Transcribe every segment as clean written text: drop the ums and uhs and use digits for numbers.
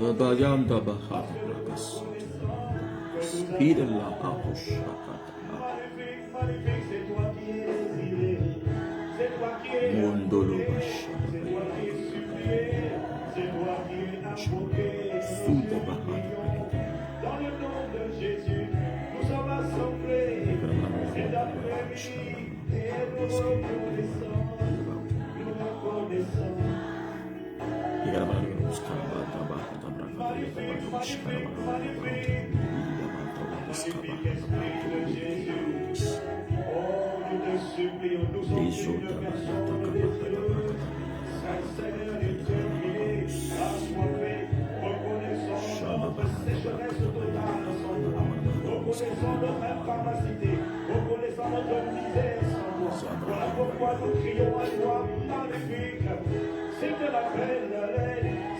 Rabayanda Baha Spirit of la Mondolo Basha Souda Baha. Dans le nom de Jésus, nous sommes assemblés et nous reconnaissons. Reconnaissons notre incapacité, reconnaissons notre misère sans toi. Voilà pourquoi nous crions à toi, magnifique. C'est de la peine,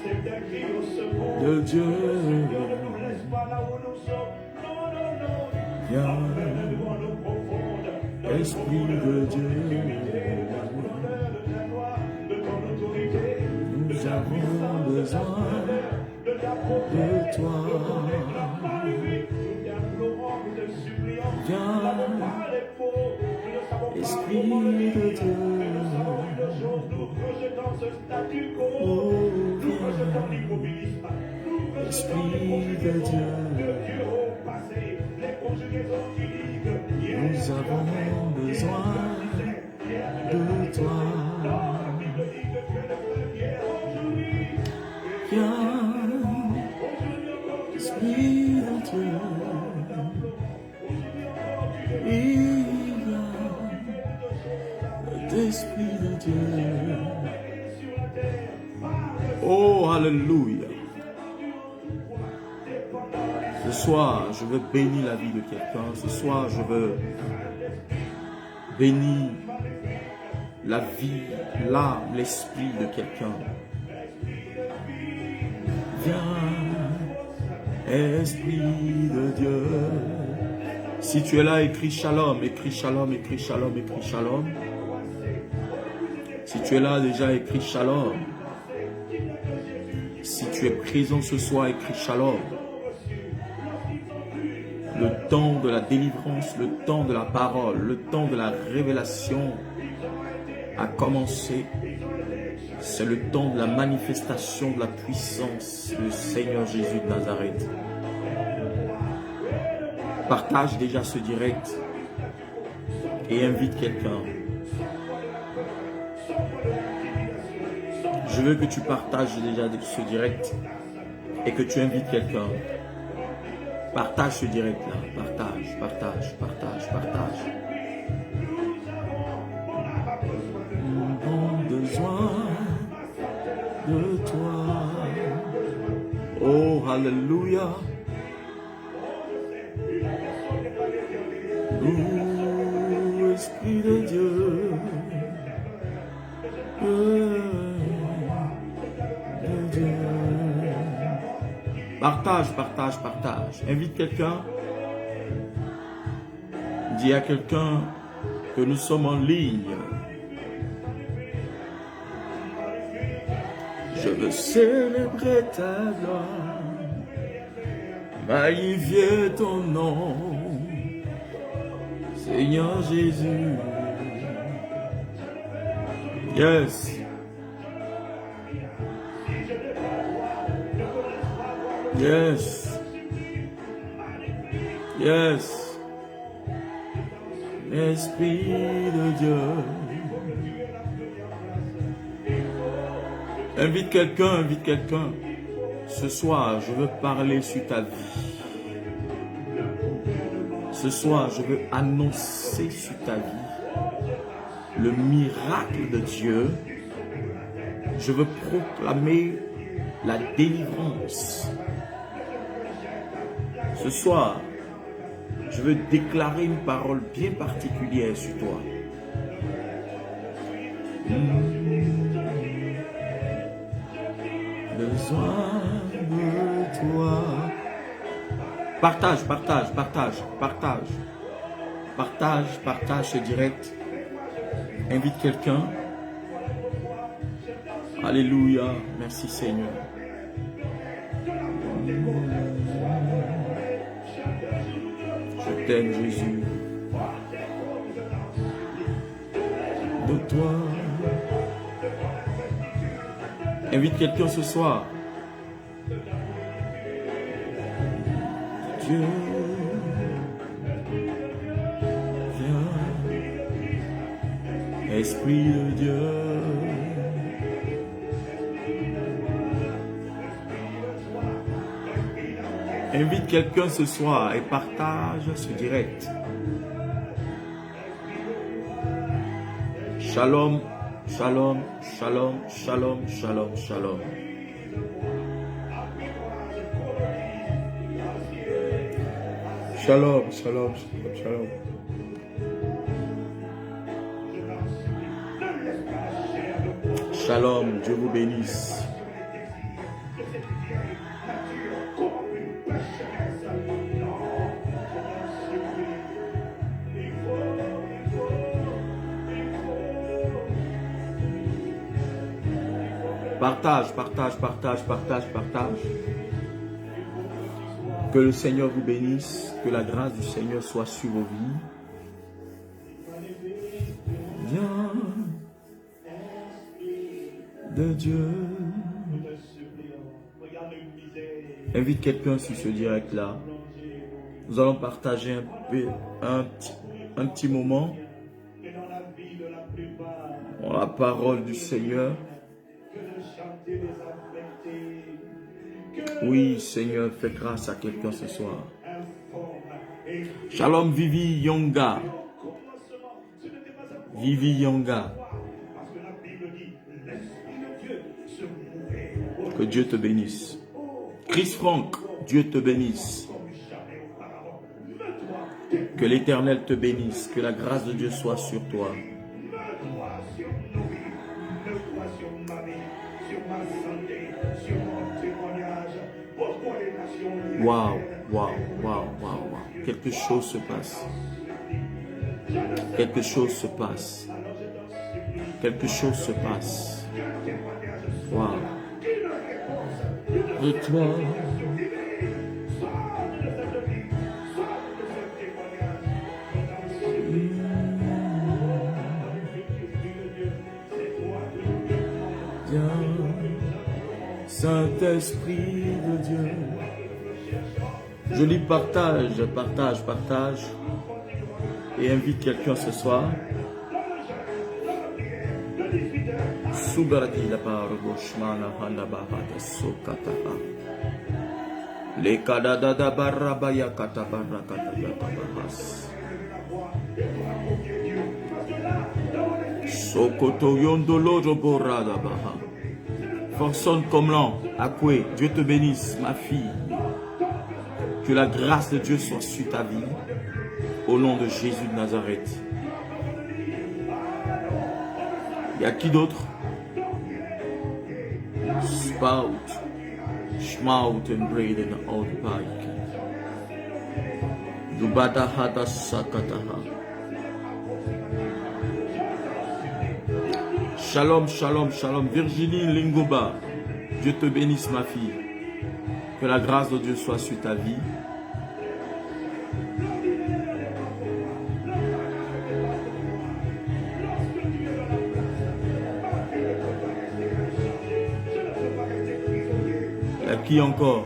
c'est un cri au secours. De Dieu. Seigneur, ne nous laisse pas là où nous sommes. Non, non, non. Emmène-nous en eau profonde. Esprit de Dieu. De ta splendeur, de ta gloire, de ton autorité, de ta puissance, de ta splendeur, de ta beauté, de toi. Esprit de Dieu, Esprit de Dieu, nous avons besoin de toi. Viens, Esprit de Dieu. Esprit de Dieu. Oh, alléluia. Ce soir, je veux bénir la vie de quelqu'un. Ce soir, je veux bénir la vie, l'âme, l'esprit de quelqu'un. Viens, Esprit de Dieu. Si tu es là, écris shalom, écris shalom, écris shalom, écris shalom. Si tu es là déjà, écris shalom. Si tu es présent ce soir, écris shalom. Le temps de la délivrance, le temps de la parole, le temps de la révélation a commencé. C'est le temps de la manifestation de la puissance du Seigneur Jésus de Nazareth. Partage déjà ce direct et invite quelqu'un. Je veux que tu partages déjà ce direct et que tu invites quelqu'un. Partage ce direct là. Partage, partage, partage, partage. Nous avons besoin de toi. Oh, alléluia. Nous, Esprit de Dieu. Partage, partage, partage. Invite quelqu'un. Dis à quelqu'un que nous sommes en ligne. Je veux célébrer ta gloire, magnifier ton nom, Seigneur Jésus. Yes. Yes. Yes. Esprit de Dieu. Invite quelqu'un, invite quelqu'un. Ce soir, je veux parler sur ta vie. Ce soir, je veux annoncer sur ta vie le miracle de Dieu. Je veux proclamer la délivrance. Ce soir, je veux déclarer une parole bien particulière sur toi. Besoin de toi. Partage, partage, partage, partage. Partage, partage ce direct. Invite quelqu'un. Alléluia. Merci Seigneur. Je t'aime, Jésus. De toi. Invite quelqu'un ce soir. Dieu, viens. Esprit de Dieu. Invite quelqu'un ce soir et partage ce direct. Shalom, shalom, shalom, shalom, shalom, shalom. Shalom, shalom, shalom, shalom. Shalom, Dieu vous bénisse. Partage, partage, partage, partage, partage. Que le Seigneur vous bénisse, que la grâce du Seigneur soit sur vos vies. Viens de Dieu. Invite quelqu'un sur ce direct-là. Nous allons partager un petit moment dans la parole du Seigneur. Oui, Seigneur, fais grâce à quelqu'un ce soir. Shalom, Vivi Yonga. Vivi Yonga. Que Dieu te bénisse. Chris Frank, Dieu te bénisse. Que l'Éternel te bénisse. Que la grâce de Dieu soit sur toi. Waouh, waouh, waouh, waouh. Quelque chose se passe. Quelque chose se passe. Quelque chose se passe. Waouh. De toi. Viens, Saint-Esprit de Dieu. Je lis partage, partage, partage. Et invite quelqu'un ce soir. Subardi la parogoshmana handa bahata sokataha. Le kadada barabaya katabara katabahas. Sokoto yondolo borada baha. Forçonne comme l'an. Akwe, Dieu te bénisse, ma fille. Que la grâce de Dieu soit sur ta vie. Au nom de Jésus de Nazareth. Il y a qui d'autre? Spout, Schmaut and Braden Outpike. Dubata Hata Sakataha. Shalom, shalom, shalom. Virginie Lingoba. Dieu te bénisse, ma fille. Que la grâce de Dieu soit sur ta vie. Il y a qui encore?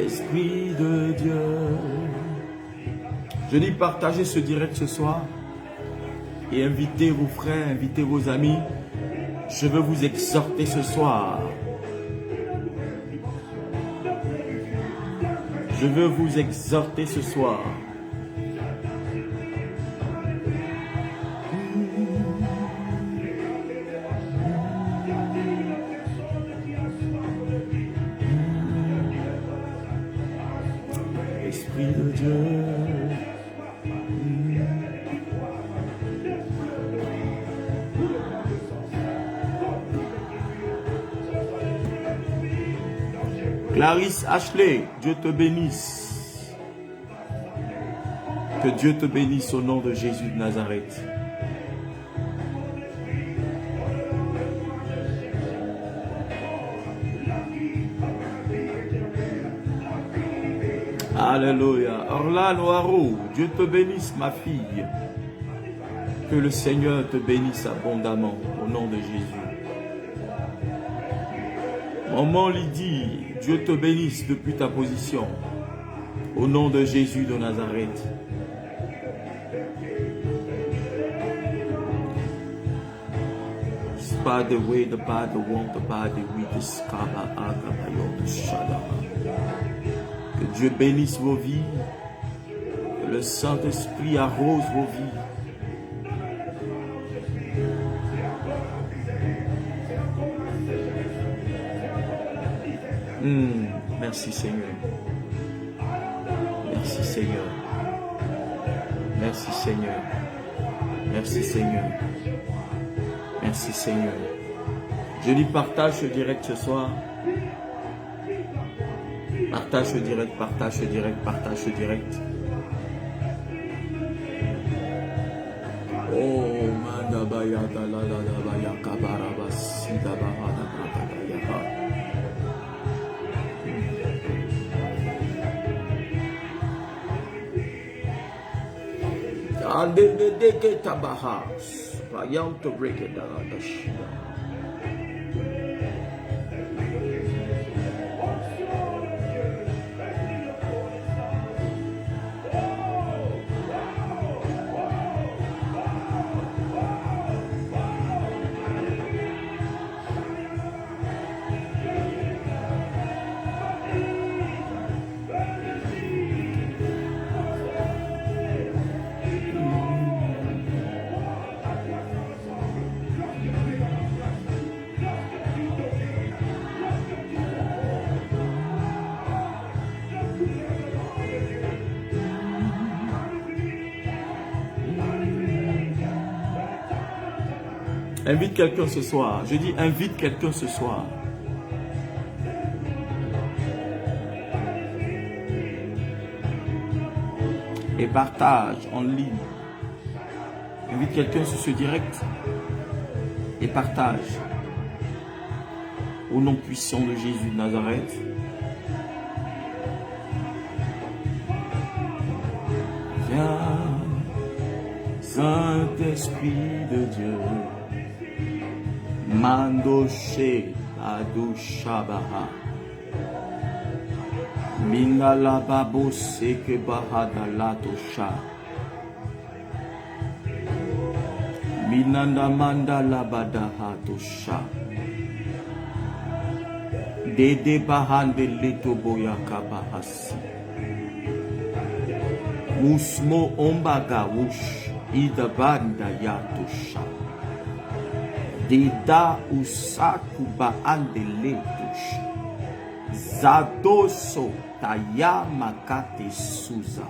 Esprit de Dieu. Je dis partagez ce direct ce soir et invitez vos frères, invitez vos amis. Je veux vous exhorter ce soir. Je veux vous exhorter ce soir. Esprit de Dieu. Clarisse Ashley, Dieu te bénisse. Que Dieu te bénisse au nom de Jésus de Nazareth. Alléluia. Orlando Haro, Dieu te bénisse, ma fille. Que le Seigneur te bénisse abondamment au nom de Jésus. Maman Lydie, Dieu te bénisse depuis ta position. Au nom de Jésus de Nazareth. Pas de way, the bad, the want, the bad, the we, the scaba, agabayo, the shadaba. Que Dieu bénisse vos vies. Que le Saint-Esprit arrose vos vies. Merci Seigneur. Merci Seigneur. Merci Seigneur. Merci Seigneur. Merci Seigneur. Je dis partage ce direct ce soir. Partage ce direct, partage ce direct, partage ce direct. Oh, mandabaya dalalabaya kabaraba sidabahada brakadayaha. Andedeke tabahas. Vayant to break it down the shida. Invite quelqu'un ce soir. Je dis invite quelqu'un ce soir. Et partage en ligne. Invite quelqu'un sur ce direct. Et partage. Au nom puissant de Jésus de Nazareth. Viens, Saint-Esprit de Dieu. Mandoshe Adushabaha Mingala Babo Seke Bahada Latosha Minanda Mandala Badaha Tosha Dede Bahande Leto Boyaka Bahasi Musmo Ombaga Wush Ida Banda Yatosha Deda usakuba andeletush Zadoso tayama kate suza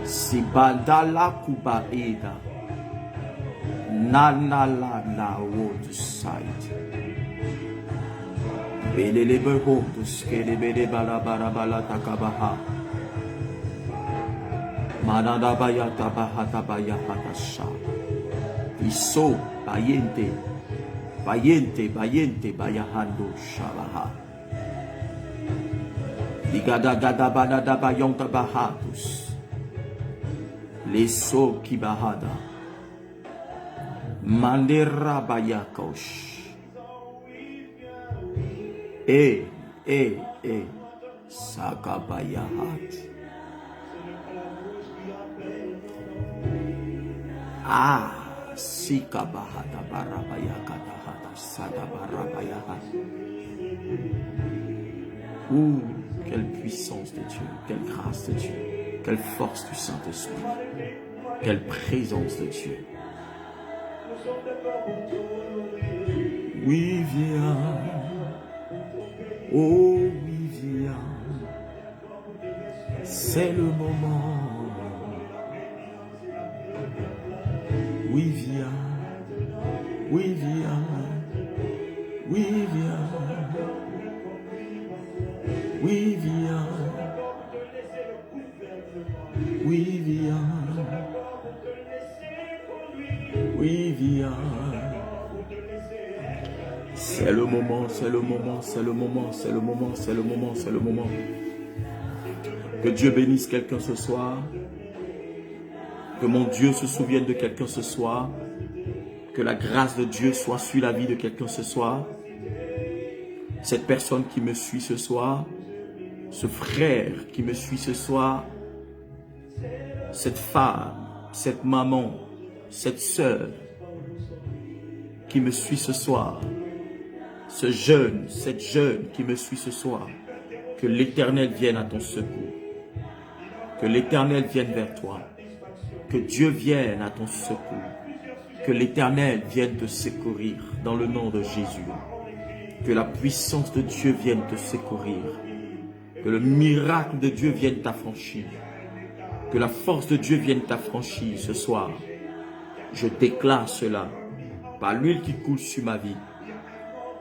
Sibandala kuba eda Nanala na wood side Belelebe hotus kelebede bala takabaha Manada bayata bahata bayahatasha Iso Bayente, bayente, bayente, bayahando shabaha. Ligada gada banada bayonta bahatus. Leso kibahada. Mandera bayakosh. Sakabayahat. Sika bahata barabaya katahata sada barabayaha. Quelle puissance de Dieu, quelle grâce de Dieu, quelle force du Saint-Esprit, quelle présence de Dieu. Oui, viens, oh oui, viens, c'est le moment. Oui, viens, oui, viens, oui, viens, oui, viens, oui, viens, oui, viens. C'est le moment, c'est le moment, c'est le moment, c'est le moment, c'est le moment, c'est le moment. Que Dieu bénisse quelqu'un ce soir. Que mon Dieu se souvienne de quelqu'un ce soir. Que la grâce de Dieu soit sur la vie de quelqu'un ce soir. Cette personne qui me suit ce soir, ce frère qui me suit ce soir, cette femme, cette maman, cette sœur qui me suit ce soir, ce jeune, cette jeune qui me suit ce soir, que l'Éternel vienne à ton secours, que l'Éternel vienne vers toi, que Dieu vienne à ton secours, que l'Éternel vienne te secourir dans le nom de Jésus, que la puissance de Dieu vienne te secourir, que le miracle de Dieu vienne t'affranchir, que la force de Dieu vienne t'affranchir ce soir. Je déclare cela par l'huile qui coule sur ma vie,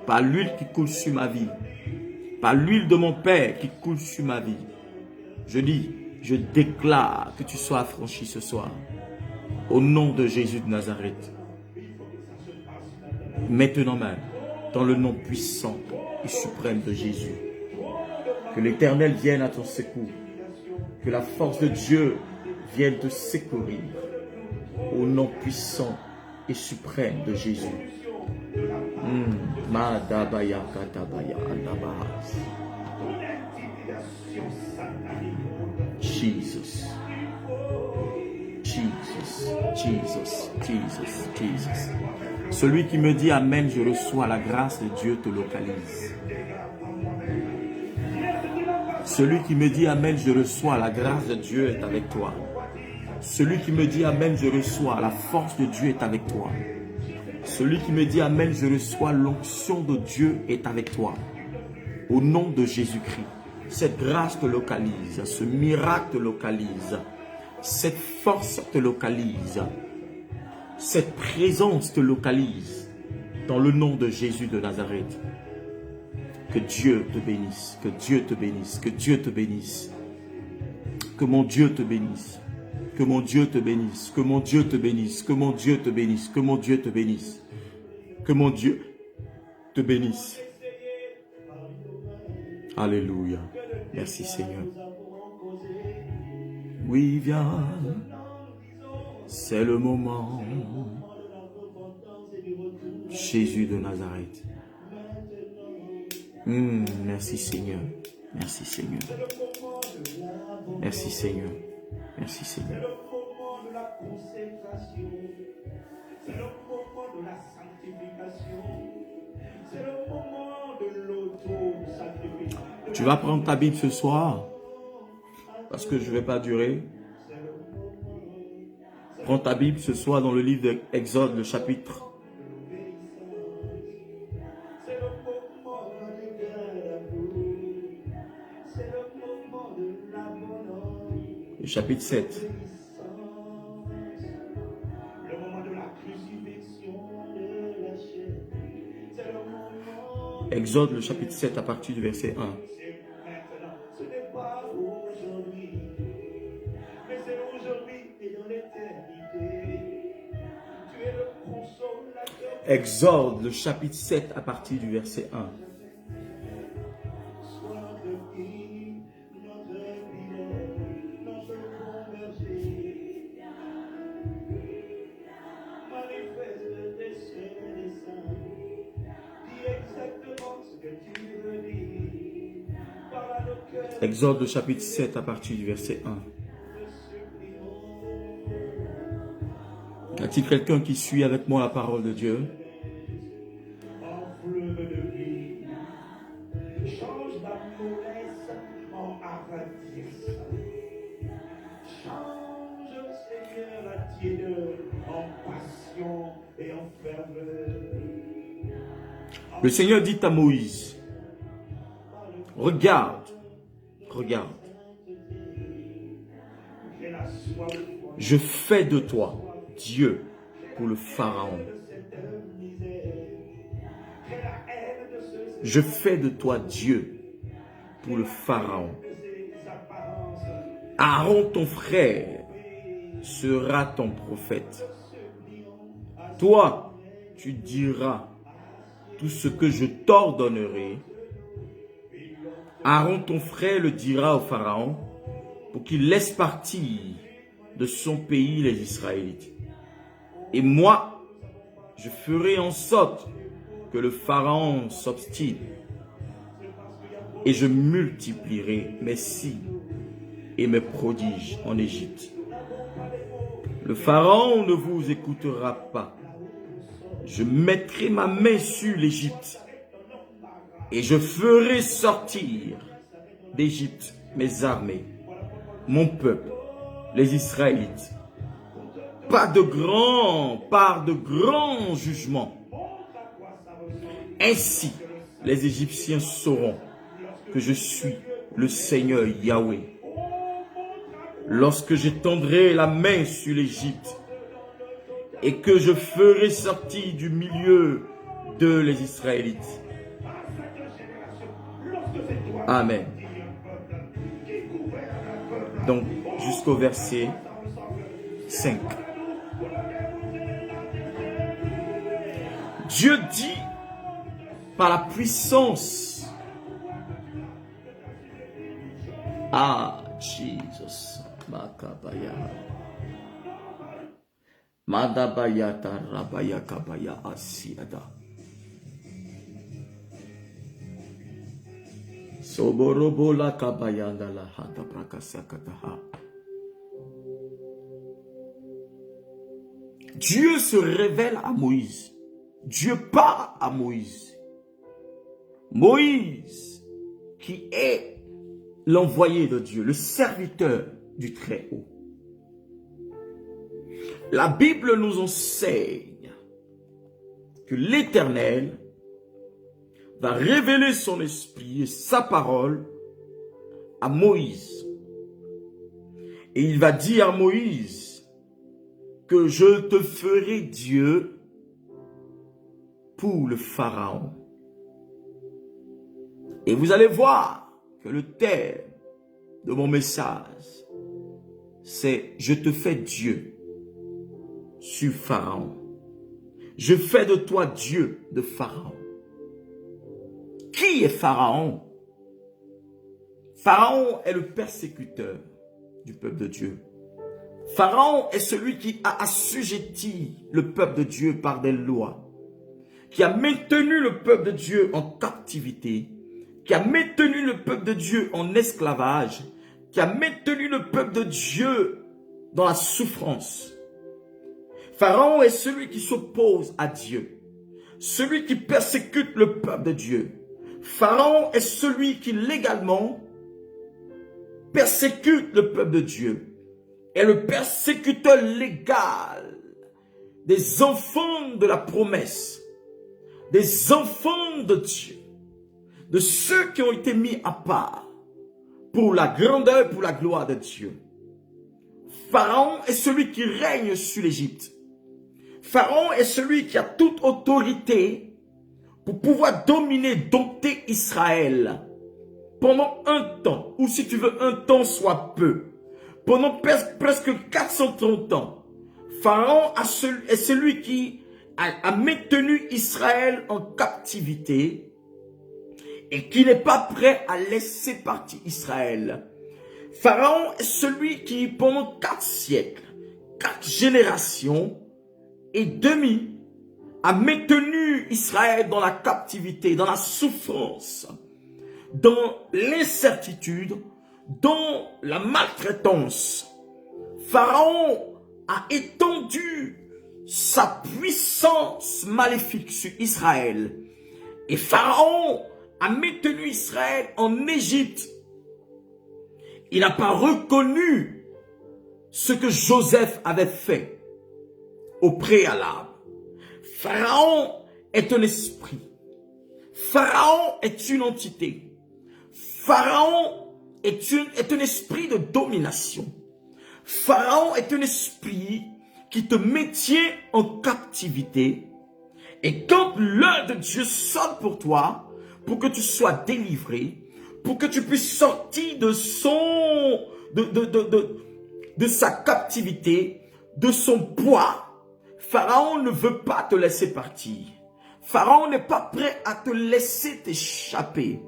par l'huile qui coule sur ma vie, par l'huile de mon Père qui coule sur ma vie. Je dis, je déclare que tu sois affranchi ce soir, au nom de Jésus de Nazareth. Maintenant même, dans le nom puissant et suprême de Jésus, que l'Éternel vienne à ton secours, que la force de Dieu vienne te secourir, au nom puissant et suprême de Jésus. Jesus. Jesus, Jesus, Jesus, Jesus. Celui qui me dit Amen, je reçois la grâce de Dieu te localise. Celui qui me dit Amen, je reçois la grâce de Dieu est avec toi. Celui qui me dit Amen, je reçois la force de Dieu est avec toi. Celui qui me dit Amen, je reçois l'onction de Dieu est avec toi. Au nom de Jésus-Christ, cette grâce te localise, ce miracle te localise, cette force te localise, cette présence te localise, dans le nom de Jésus de Nazareth. Que Dieu te bénisse, que Dieu te bénisse, que Dieu te bénisse, que mon Dieu te bénisse, que mon Dieu te bénisse, que mon Dieu te bénisse, que mon Dieu te bénisse, que mon Dieu te bénisse, que mon Dieu te bénisse. Alléluia. Merci Seigneur. Oui, viens, c'est le moment. Jésus de Nazareth. Merci Seigneur. Merci Seigneur. Merci Seigneur. Merci Seigneur. C'est le moment de la consécration. C'est le moment de la sanctification. C'est le moment de l'auto-sacrifice. Tu vas prendre ta Bible ce soir, parce que je ne vais pas durer. Prends ta Bible ce soir dans le livre d'Exode, le chapitre. Le chapitre 7. Exode, le chapitre 7, à partir du verset 1. Exode, le chapitre 7, à partir du verset 1. Exode, le chapitre 7, à partir du verset 1. Y a-t-il quelqu'un qui suit avec moi la parole de Dieu? Change la mollesse en hardiesse. Change, Seigneur, la tiédeur en passion et en ferveur. Le Seigneur dit à Moïse, regarde, je fais de toi Dieu pour le Pharaon. Je fais de toi Dieu pour le Pharaon. Aaron, ton frère, sera ton prophète. Toi, tu diras tout ce que je t'ordonnerai. Aaron, ton frère, le dira au Pharaon, pour qu'il laisse partir de son pays les Israélites. Et moi, je ferai en sorte que le Pharaon s'obstine et je multiplierai mes signes et mes prodiges en Égypte. Le Pharaon ne vous écoutera pas. Je mettrai ma main sur l'Égypte et je ferai sortir d'Égypte mes armées, mon peuple, les Israélites, par de grands jugements. Ainsi, les Égyptiens sauront que je suis le Seigneur Yahweh. Lorsque j'étendrai la main sur l'Égypte et que je ferai sortir du milieu de les Israélites. Amen. Donc, jusqu'au verset 5. Dieu dit par la puissance. Ah, Jesus. Makabaya. Madabaya tarabaya kabaya asiada. Soborobola kabayanda la hata prakasakataha. Dieu se révèle à Moïse. Dieu parle à Moïse. Moïse, qui est l'envoyé de Dieu, le serviteur du Très-Haut. La Bible nous enseigne que l'Éternel va révéler son esprit et sa parole à Moïse. Et il va dire à Moïse que je te ferai Dieu pour le Pharaon. Et vous allez voir que le thème de mon message, c'est « Je te fais Dieu sur Pharaon ». Je fais de toi Dieu de Pharaon. Qui est Pharaon? Pharaon est le persécuteur du peuple de Dieu. Pharaon est celui qui a assujetti le peuple de Dieu par des lois, qui a maintenu le peuple de Dieu en captivité, qui a maintenu le peuple de Dieu en esclavage, qui a maintenu le peuple de Dieu dans la souffrance. Pharaon est celui qui s'oppose à Dieu, celui qui persécute le peuple de Dieu. Pharaon est celui qui légalement persécute le peuple de Dieu, est le persécuteur légal des enfants de la promesse, des enfants de Dieu, de ceux qui ont été mis à part pour la grandeur, pour la gloire de Dieu. Pharaon est celui qui règne sur l'Égypte. Pharaon est celui qui a toute autorité pour pouvoir dominer, dompter Israël pendant un temps, ou si tu veux un temps soit peu, pendant presque 430 ans. Pharaon est celui qui a maintenu Israël en captivité et qui n'est pas prêt à laisser partir Israël. Pharaon est celui qui, pendant 4 siècles, 4 générations et demi, a maintenu Israël dans la captivité, dans la souffrance, dans l'incertitude, dans la maltraitance. Pharaon a étendu sa puissance maléfique sur Israël. Et Pharaon a maintenu Israël en Égypte. Il n'a pas reconnu ce que Joseph avait fait au préalable. Pharaon est un esprit. Pharaon est une entité. Pharaon est un esprit de domination. Pharaon est un esprit qui te maintient en captivité. Et quand l'heure de Dieu sonne pour toi, pour que tu sois délivré, pour que tu puisses sortir de sa captivité, de son poids, Pharaon ne veut pas te laisser partir. Pharaon n'est pas prêt à te laisser t'échapper.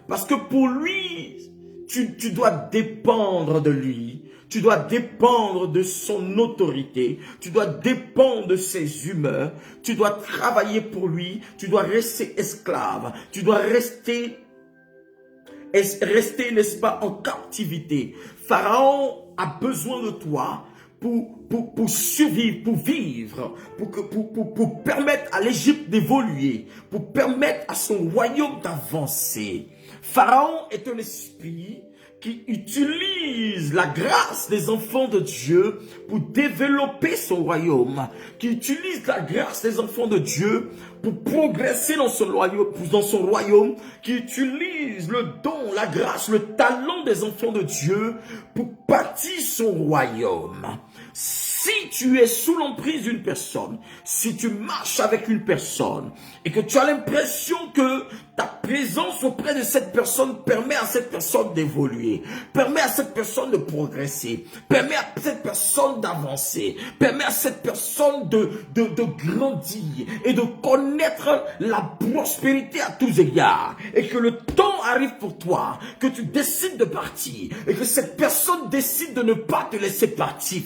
Parce que pour lui, Tu dois dépendre de lui. Tu dois dépendre de son autorité. Tu dois dépendre de ses humeurs. Tu dois travailler pour lui. Tu dois rester esclave. Tu dois rester, n'est-ce pas, en captivité. Pharaon a besoin de toi pour survivre, pour vivre, pour permettre à l'Égypte d'évoluer, pour permettre à son royaume d'avancer. Pharaon est un esprit qui utilise la grâce des enfants de Dieu pour développer son royaume, qui utilise la grâce des enfants de Dieu pour progresser dans son royaume, qui utilise le don, la grâce, le talent des enfants de Dieu pour bâtir son royaume. Si tu es sous l'emprise d'une personne, si tu marches avec une personne et que tu as l'impression que ta présence auprès de cette personne permet à cette personne d'évoluer, permet à cette personne de progresser, permet à cette personne d'avancer, permet à cette personne de grandir et de connaître la prospérité à tous égards, et que le temps arrive pour toi, que tu décides de partir et que cette personne décide de ne pas te laisser partir,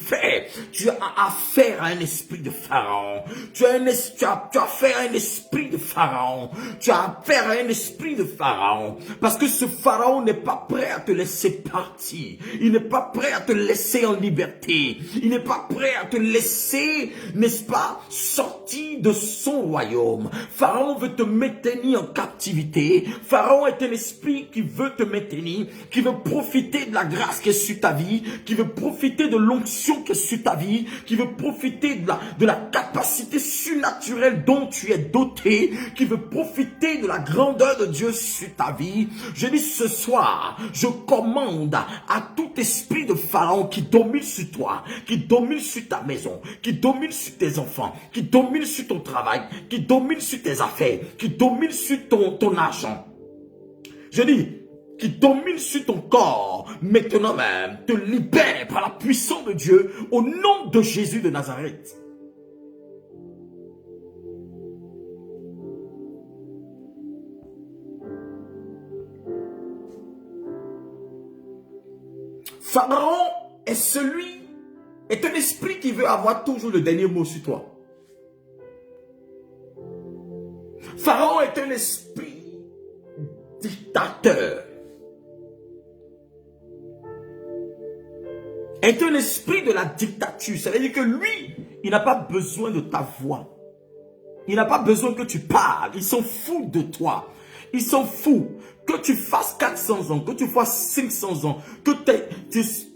tu as affaire à un esprit de Pharaon. Tu as affaire à un esprit de Pharaon. Tu as affaire à un esprit de Pharaon. Parce que ce Pharaon n'est pas prêt à te laisser partir. Il n'est pas prêt à te laisser en liberté. Il n'est pas prêt à te laisser, n'est-ce pas, sortir de son royaume. Pharaon veut te maintenir en captivité. Pharaon est un esprit qui veut te maintenir, qui veut profiter de la grâce qui est sur ta vie, qui veut profiter de l'onction qui est sur ta vie, qui veut profiter de la capacité surnaturelle dont tu es doté, qui veut profiter de la grandeur de Dieu sur ta vie. Je dis ce soir, je commande à tout esprit de Pharaon qui domine sur toi, qui domine sur ta maison, qui domine sur tes enfants, qui domine sur ton travail, qui domine sur tes affaires, qui domine sur ton argent. Je dis, qui domine sur ton corps, maintenant même, te libère par la puissance de Dieu, au nom de Jésus de Nazareth. Pharaon est un esprit qui veut avoir toujours le dernier mot sur toi. Pharaon est un esprit dictateur. Est un esprit de la dictature. Ça veut dire que lui, il n'a pas besoin de ta voix. Il n'a pas besoin que tu parles. Il s'en fout de toi. Il s'en fout. Que tu fasses 400 ans, que tu fasses 500 ans, que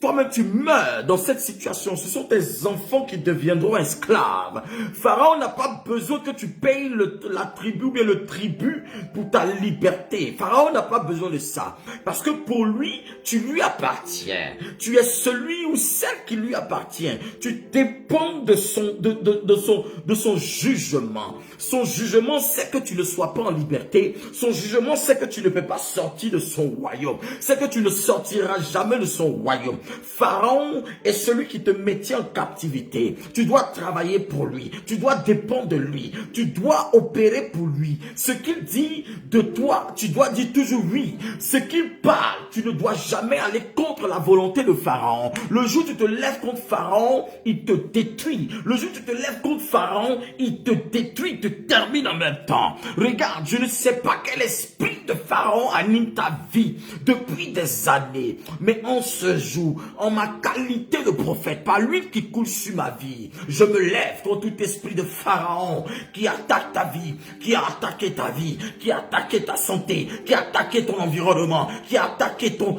toi-même tu meurs dans cette situation. Ce sont tes enfants qui deviendront esclaves. Pharaon n'a pas besoin que tu payes la tribu ou bien le tribut pour ta liberté. Pharaon n'a pas besoin de ça. Parce que pour lui, tu lui appartiens. Tu es celui ou celle qui lui appartient. Tu dépends de son jugement. Son jugement, c'est que tu ne sois pas en liberté. Son jugement, c'est que tu ne peux pas sortir de son royaume. C'est que tu ne sortiras jamais de son royaume. Pharaon est celui qui te maintient en captivité. Tu dois travailler pour lui. Tu dois dépendre de lui. Tu dois opérer pour lui. Ce qu'il dit de toi, tu dois dire toujours oui. Ce qu'il parle, tu ne dois jamais aller contre la volonté de Pharaon. Le jour où tu te lèves contre Pharaon, il te détruit. Le jour où tu te lèves contre Pharaon, il te détruit, il te termine en même temps. Regarde, je ne sais pas quel esprit de Pharaon anime ta vie depuis des années. Mais en ce jour, en ma qualité de prophète, par l'huile qui coule sur ma vie, je me lève contre tout esprit de Pharaon qui attaque ta vie, qui a attaqué ta vie, qui a attaqué ta santé, qui a attaqué ton environnement, qui a attaqué ton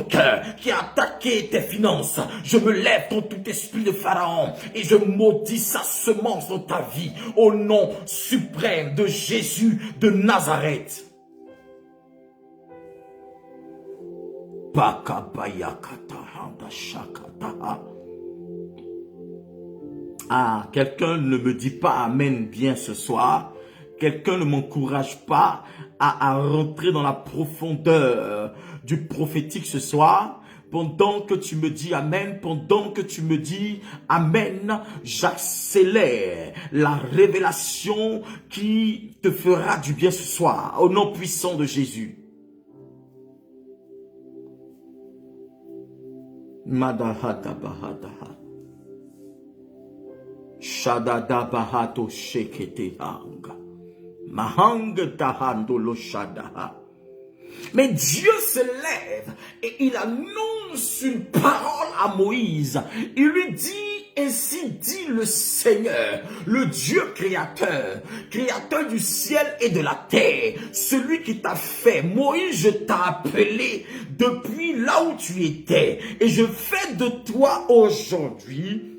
cœur, qui a attaqué tes finances. Je me lève contre tout esprit de Pharaon et je maudis sa semence dans ta vie au nom suprême de Jésus de Nazareth. Ah, quelqu'un ne me dit pas amen bien ce soir. Quelqu'un ne m'encourage pas à rentrer dans la profondeur du prophétique ce soir. Pendant que tu me dis amen, pendant que tu me dis amen, j'accélère la révélation qui te fera du bien ce soir, au nom puissant de Jésus. Madahata bahadaha. Shadada bahato shekete hanga. Mahang tahando lo shadaha. Mais Dieu se lève et il annonce une parole à Moïse. Il lui dit, ainsi dit le Seigneur, le Dieu créateur, créateur du ciel et de la terre, celui qui t'a fait. Moïse, je t'ai appelé depuis là où tu étais et je fais de toi aujourd'hui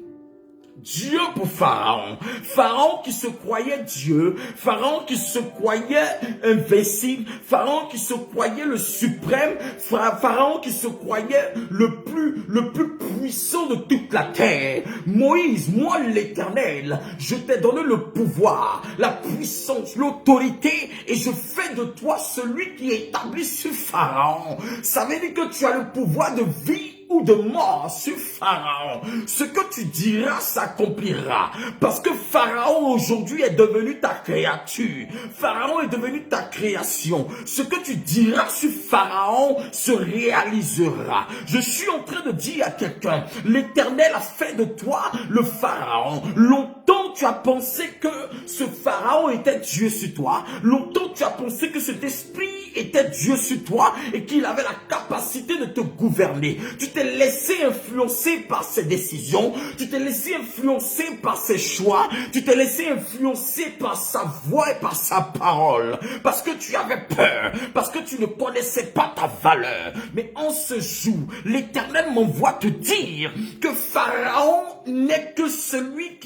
Dieu pour Pharaon. Pharaon qui se croyait Dieu. Pharaon qui se croyait invincible. Pharaon qui se croyait le suprême. Pharaon qui se croyait le plus puissant de toute la terre. Moïse, moi l'Éternel, je t'ai donné le pouvoir, la puissance, l'autorité et je fais de toi celui qui établit sur Pharaon. Ça veut dire que tu as le pouvoir de vie ou de mort sur Pharaon. Ce que tu diras s'accomplira. Parce que Pharaon aujourd'hui est devenu ta créature. Pharaon est devenu ta création. Ce que tu diras sur Pharaon se réalisera. Je suis en train de dire à quelqu'un, l'Éternel a fait de toi le Pharaon. Longtemps tu as pensé que ce Pharaon était Dieu sur toi. Longtemps tu as pensé que cet esprit était Dieu sur toi et qu'il avait la capacité de te gouverner. Tu t'es laissé influencer par ses décisions, tu t'es laissé influencer par ses choix, tu t'es laissé influencer par sa voix et par sa parole, parce que tu avais peur, parce que tu ne connaissais pas ta valeur. Mais en ce jour, l'Éternel m'envoie te dire que Pharaon n'est que celui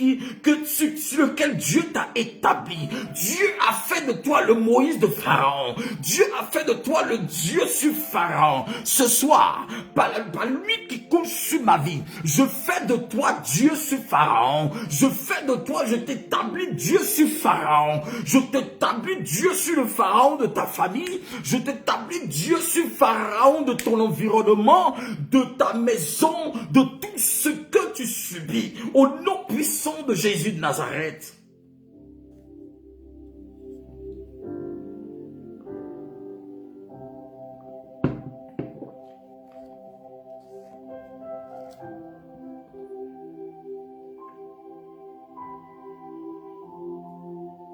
sur lequel Dieu t'a établi. Dieu a fait de toi le Moïse de Pharaon. Dieu a fait de toi le Dieu sur Pharaon. Ce soir, par lui qui coule sur ma vie, je fais de toi Dieu sur Pharaon. Je fais de toi, je t'établis Dieu sur Pharaon. Je t'établis Dieu sur le Pharaon de ta famille. Je t'établis Dieu sur Pharaon de ton environnement, de ta maison, de tout ce que tu subis. Au nom puissant de Jésus de Nazareth.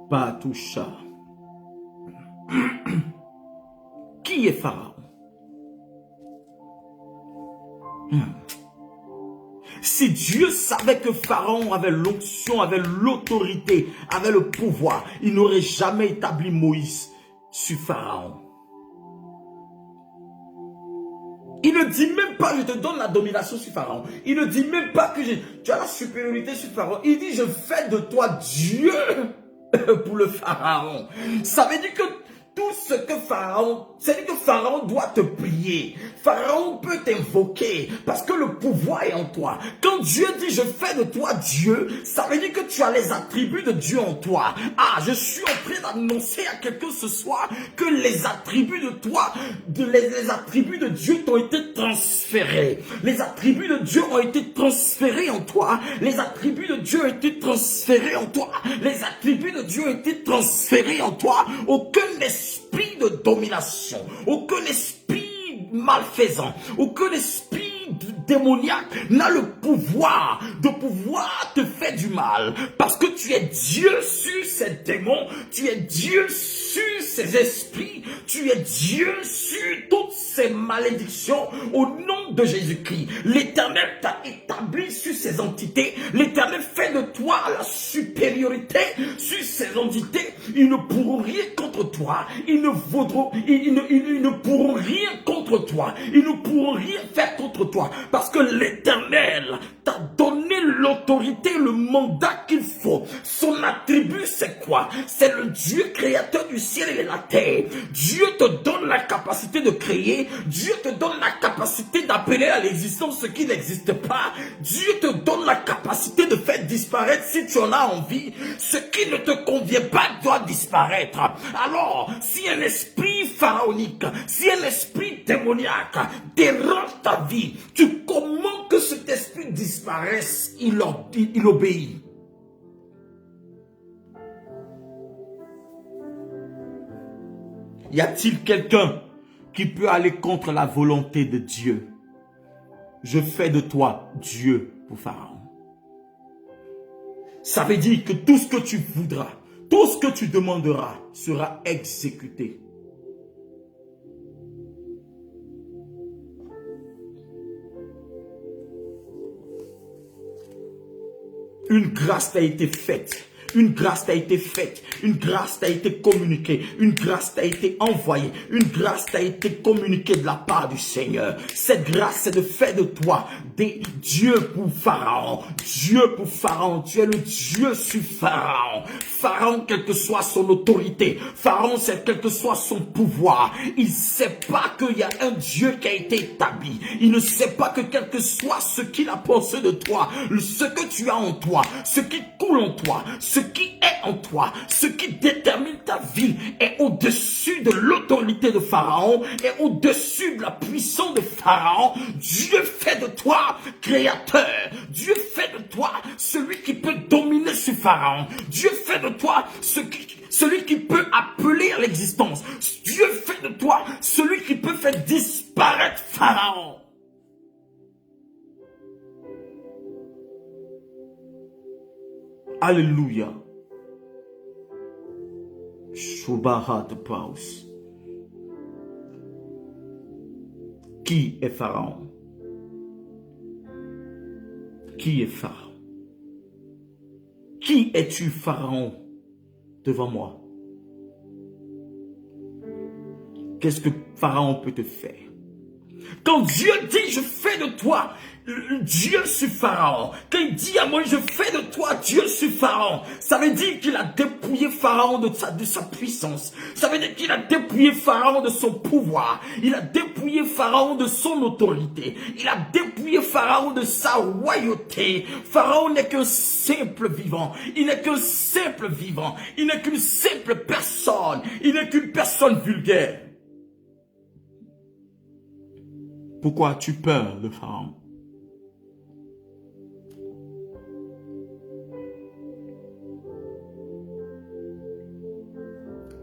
Batoucha. Qui est Pharaon? Si Dieu savait que Pharaon avait l'onction, avait l'autorité, avait le pouvoir, il n'aurait jamais établi Moïse sur Pharaon. Il ne dit même pas, je te donne la domination sur Pharaon. Il ne dit même pas que tu as la supériorité sur Pharaon. Il dit, je fais de toi Dieu pour le Pharaon. Ça veut dire que tout ce que Pharaon, c'est-à-dire que Pharaon doit te prier. Pharaon peut t'invoquer parce que le pouvoir est en toi. Quand Dieu dit je fais de toi Dieu, ça veut dire que tu as les attributs de Dieu en toi. Ah, je suis en train d'annoncer à quelqu'un ce soir que les attributs de toi, les attributs de Dieu t'ont été transférés. Les attributs de Dieu ont été transférés en toi. Les attributs de Dieu ont été transférés en toi. Les attributs de Dieu ont été transférés en toi. Aucun esprit de domination, aucun esprit malfaisant, aucun esprit démoniaque n'a le pouvoir de pouvoir te faire du mal, parce que tu es Dieu sur ces démons, tu es Dieu sur ces esprits, tu es Dieu sur toutes ces malédictions au nom de Jésus-Christ. L'Éternel t'a établi sur ces entités, l'Éternel fait de toi la supériorité sur ces entités. Ils ne pourront rien contre toi, ils ne pourront rien contre toi, ils ne pourront rien faire contre toi, parce que l'Éternel t'a donné l'autorité, le mandat qu'il faut. Son attribut, c'est quoi? C'est le Dieu créateur du ciel et de la terre. Dieu te donne la capacité de créer. Dieu te donne la capacité d'appeler à l'existence ce qui n'existe pas. Dieu te donne la capacité de faire disparaître, si tu en as envie, ce qui ne te convient pas doit disparaître. Alors, si un esprit pharaonique, si un esprit démoniaque dérange ta vie, tu commandes que cet esprit disparaisse, il obéit. Y a-t-il quelqu'un qui peut aller contre la volonté de Dieu? je fais de toi Dieu pour Pharaon. Ça veut dire que tout ce que tu voudras, tout ce que tu demanderas sera exécuté. Une grâce t'a été faite. Une grâce t'a été faite, une grâce t'a été communiquée, une grâce t'a été envoyée, une grâce t'a été communiquée de la part du Seigneur. Cette grâce, c'est de faire de toi des dieux pour Pharaon. Dieu pour Pharaon, tu es le Dieu sur Pharaon. Pharaon, quelle que soit son autorité, Pharaon, c'est quel que soit son pouvoir, il ne sait pas qu'il y a un Dieu qui a été établi. Il ne sait pas que quel que soit ce qu'il a pensé de toi, ce que tu as en toi, ce qui coule en toi, ce qui est en toi, ce qui détermine ta vie est au-dessus de l'autorité de Pharaon, est au-dessus de la puissance de Pharaon. Dieu fait de toi créateur. Dieu fait de toi celui qui peut dominer sur Pharaon. Dieu fait de toi celui qui peut appeler à l'existence. Dieu fait de toi celui qui peut faire disparaître Pharaon. Alléluia. Shubahat Paus. Qui est Pharaon? Qui est Pharaon? Qui es-tu, Pharaon, devant moi? Qu'est-ce que Pharaon peut te faire? Quand Dieu dit, je fais de toi Dieu sur Pharaon. Quand il dit à moi, je fais de toi Dieu sur Pharaon, ça veut dire qu'il a dépouillé Pharaon de sa puissance. Ça veut dire qu'il a dépouillé Pharaon de son pouvoir. Il a dépouillé Pharaon de son autorité. Il a dépouillé Pharaon de sa royauté. Pharaon n'est qu'un simple vivant. Il n'est qu'un simple vivant. Il n'est qu'une simple personne. Il n'est qu'une personne vulgaire. Pourquoi as-tu peur de Pharaon?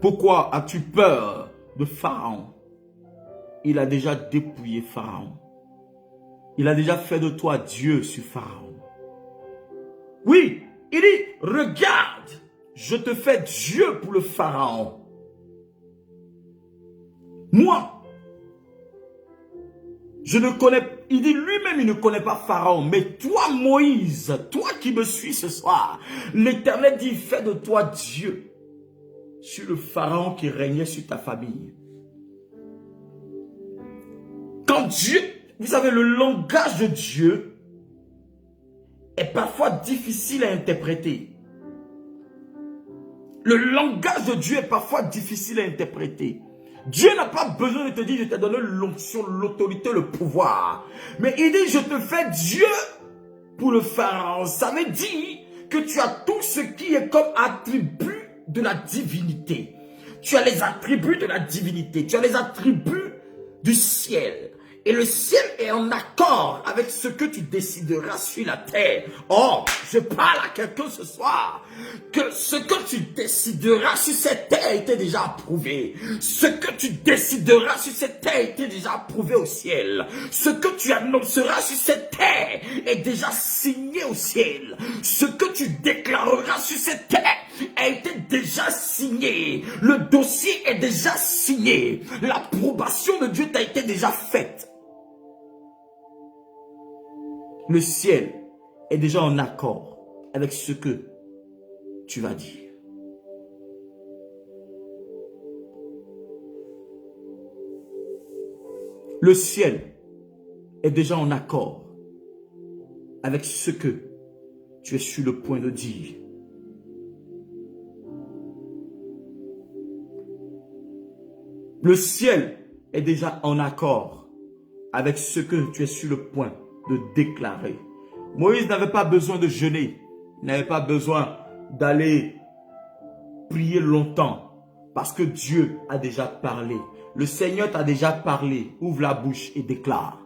Pourquoi as-tu peur de Pharaon? Il a déjà dépouillé Pharaon. Il a déjà fait de toi Dieu sur Pharaon. Oui, il dit, regarde, je te fais Dieu pour le Pharaon. Moi, je ne connais, il dit lui-même, il ne connaît pas Pharaon. Mais toi, Moïse, toi qui me suis ce soir, l'Éternel dit, fais de toi Dieu sur le Pharaon qui régnait sur ta famille. Quand Dieu, vous savez, le langage de Dieu est parfois difficile à interpréter. Le langage de Dieu est parfois difficile à interpréter. Dieu n'a pas besoin de te dire, je t'ai donné l'onction, l'autorité, le pouvoir. Mais il dit, je te fais Dieu pour le Pharaon. Ça veut dire que tu as tout ce qui est comme attribut de la divinité. Tu as les attributs de la divinité. Tu as les attributs du ciel. Et le ciel est en accord avec ce que tu décideras sur la terre. Oh, je parle à quelqu'un ce soir. Que ce que tu décideras sur cette terre a été déjà approuvé. Ce que tu décideras sur cette terre a été déjà approuvé au ciel. Ce que tu annonceras sur cette terre est déjà signé au ciel. Ce que tu déclareras sur cette terre a été déjà signé. Le dossier est déjà signé. L'approbation de Dieu t'a été déjà faite. Le ciel est déjà en accord avec ce que tu vas dire. Le ciel est déjà en accord avec ce que tu es sur le point de dire. Le ciel est déjà en accord avec ce que tu es sur le point de déclarer. Moïse n'avait pas besoin de jeûner. Il n'avait pas besoin d'aller prier longtemps parce que Dieu a déjà parlé. Le Seigneur t'a déjà parlé. Ouvre la bouche et déclare.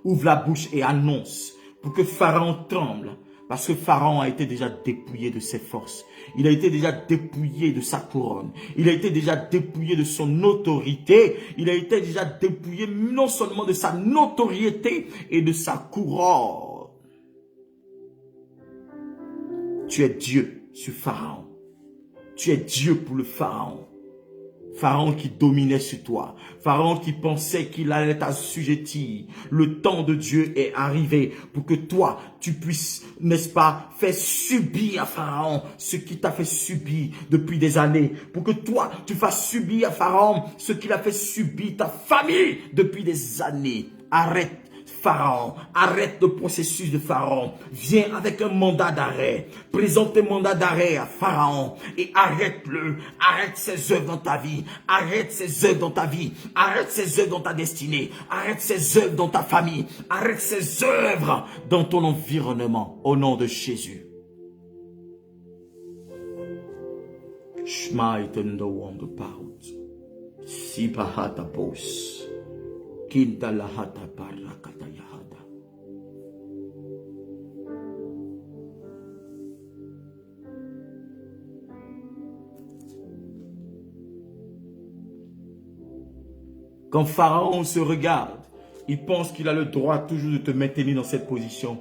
Ouvre la bouche et annonce pour que Pharaon tremble. Parce que Pharaon a été déjà dépouillé de ses forces. Il a été déjà dépouillé de sa couronne. Il a été déjà dépouillé de son autorité. Il a été déjà dépouillé non seulement de sa notoriété et de sa couronne. Tu es Dieu sur Pharaon. Tu es Dieu pour le Pharaon. Pharaon qui dominait sur toi. Pharaon qui pensait qu'il allait t'assujettir. Le temps de Dieu est arrivé pour que toi, tu puisses, n'est-ce pas, faire subir à Pharaon ce qu'il t'a fait subir depuis des années. Pour que toi, tu fasses subir à Pharaon ce qu'il a fait subir ta famille depuis des années. Arrête. Pharaon, arrête le processus de Pharaon. Viens avec un mandat d'arrêt. Présente un mandat d'arrêt à Pharaon et arrête-le. Arrête ses œuvres dans ta vie. Arrête ses œuvres dans ta vie. Arrête ses œuvres dans ta destinée. Arrête ses œuvres dans ta famille. Arrête ses œuvres dans ton environnement. Au nom de Jésus. Schmeiten the wonder pout. Sibahata bos. Kindalahata parakata yahada. Quand Pharaon se regarde, il pense qu'il a le droit toujours de te maintenir dans cette position.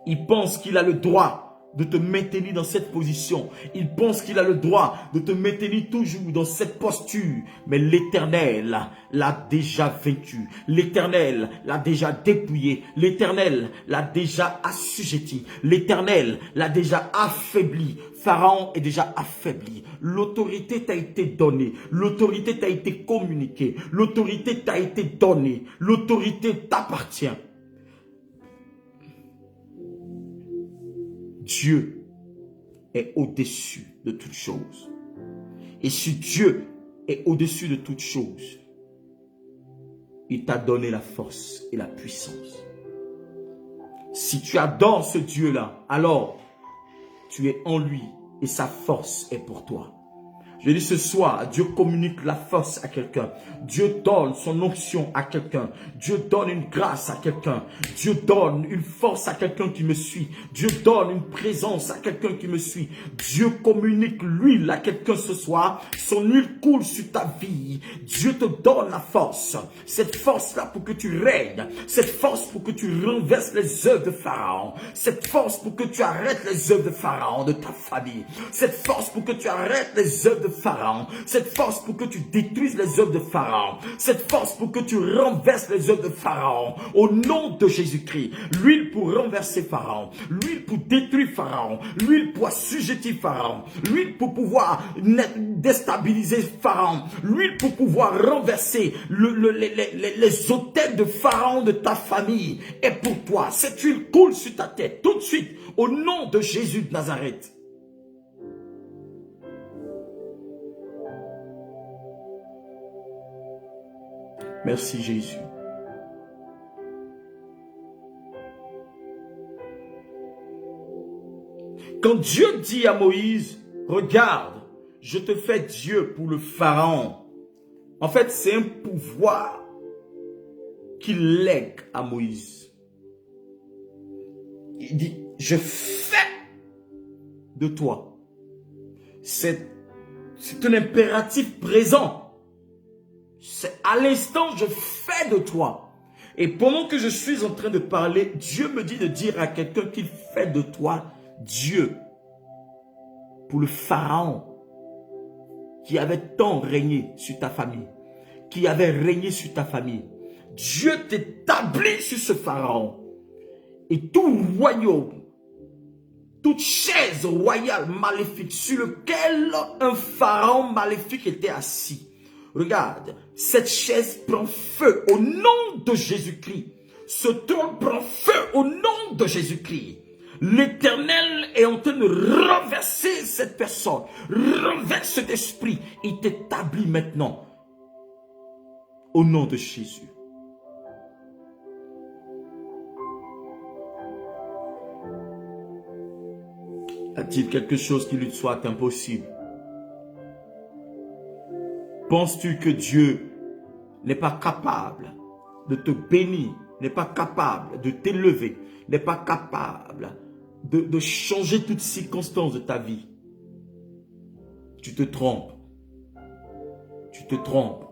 Il pense qu'il a le droit de te maintenir dans cette position. Il pense qu'il a le droit de te maintenir toujours dans cette posture. Mais l'Éternel l'a déjà vaincu. L'Éternel l'a déjà dépouillé. L'Éternel l'a déjà assujetti. L'Éternel l'a déjà affaibli. Pharaon est déjà affaibli. L'autorité t'a été donnée. L'autorité t'a été communiquée. L'autorité t'a été donnée. L'autorité t'appartient. Dieu est au-dessus de toutes choses. Et si Dieu est au-dessus de toutes choses, il t'a donné la force et la puissance. Si tu adores ce Dieu-là, alors tu es en lui et sa force est pour toi. Je dis ce soir, Dieu communique la force à quelqu'un. Dieu donne son onction à quelqu'un. Dieu donne une grâce à quelqu'un. Dieu donne une force à quelqu'un qui me suit. Dieu donne une présence à quelqu'un qui me suit. Dieu communique l'huile à quelqu'un ce soir. Son huile coule sur ta vie. Dieu te donne la force. Cette force-là pour que tu règnes. Cette force pour que tu renverses les œuvres de Pharaon. Cette force pour que tu arrêtes les œuvres de Pharaon de ta famille. Cette force pour que tu arrêtes les œuvres de Pharaon, cette force pour que tu détruises les œuvres de Pharaon, cette force pour que tu renverses les œuvres de Pharaon, au nom de Jésus-Christ. L'huile pour renverser Pharaon, l'huile pour détruire Pharaon, l'huile pour assujettir Pharaon, l'huile pour pouvoir déstabiliser Pharaon, l'huile pour pouvoir renverser les autels de Pharaon de ta famille est pour toi. Cette huile coule sur ta tête tout de suite, au nom de Jésus de Nazareth. Merci Jésus. Quand Dieu dit à Moïse, regarde, je te fais Dieu pour le Pharaon. En fait, c'est un pouvoir qu'il lègue à Moïse. Il dit, je fais de toi. C'est un impératif présent. C'est à l'instant, je fais de toi. Et pendant que je suis en train de parler, Dieu me dit de dire à quelqu'un qu'il fait de toi Dieu. Pour le Pharaon qui avait tant régné sur ta famille, qui avait régné sur ta famille. Dieu t'établit sur ce Pharaon. Et tout royaume, toute chaise royale maléfique sur lequel un Pharaon maléfique était assis. Regarde, cette chaise prend feu au nom de Jésus-Christ. Ce trône prend feu au nom de Jésus-Christ. L'Éternel est en train de renverser cette personne. Renverse cet esprit. Il t'établit maintenant. Au nom de Jésus. A-t-il quelque chose qui lui soit impossible? Penses-tu que Dieu n'est pas capable de te bénir, n'est pas capable de t'élever, n'est pas capable de changer toutes circonstances de ta vie. Tu te trompes. Tu te trompes.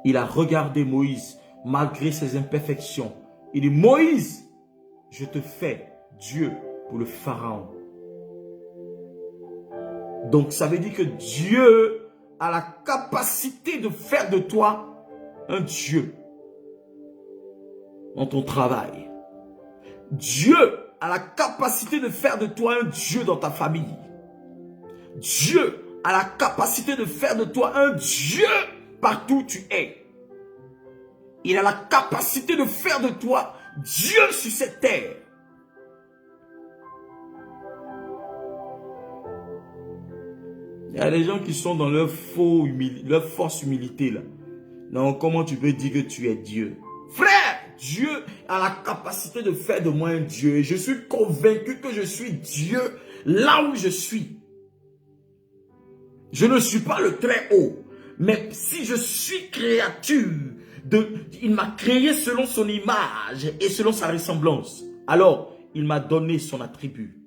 Il a regardé Moïse malgré ses imperfections. Il dit, Moïse, je te fais Dieu pour le Pharaon. Donc ça veut dire que Dieu a la capacité de faire de toi un Dieu dans ton travail. Dieu a la capacité de faire de toi un Dieu dans ta famille. Dieu a la capacité de faire de toi un Dieu partout où tu es. Il a la capacité de faire de toi Dieu sur cette terre. Il y a des gens qui sont dans leur fausse humilité là. Donc comment tu peux dire que tu es Dieu? Frère, Dieu a la capacité de faire de moi un Dieu. Et je suis convaincu que je suis Dieu là où je suis. Je ne suis pas le très haut. Mais si je suis créature, il m'a créé selon son image et selon sa ressemblance. Alors, il m'a donné son attribut.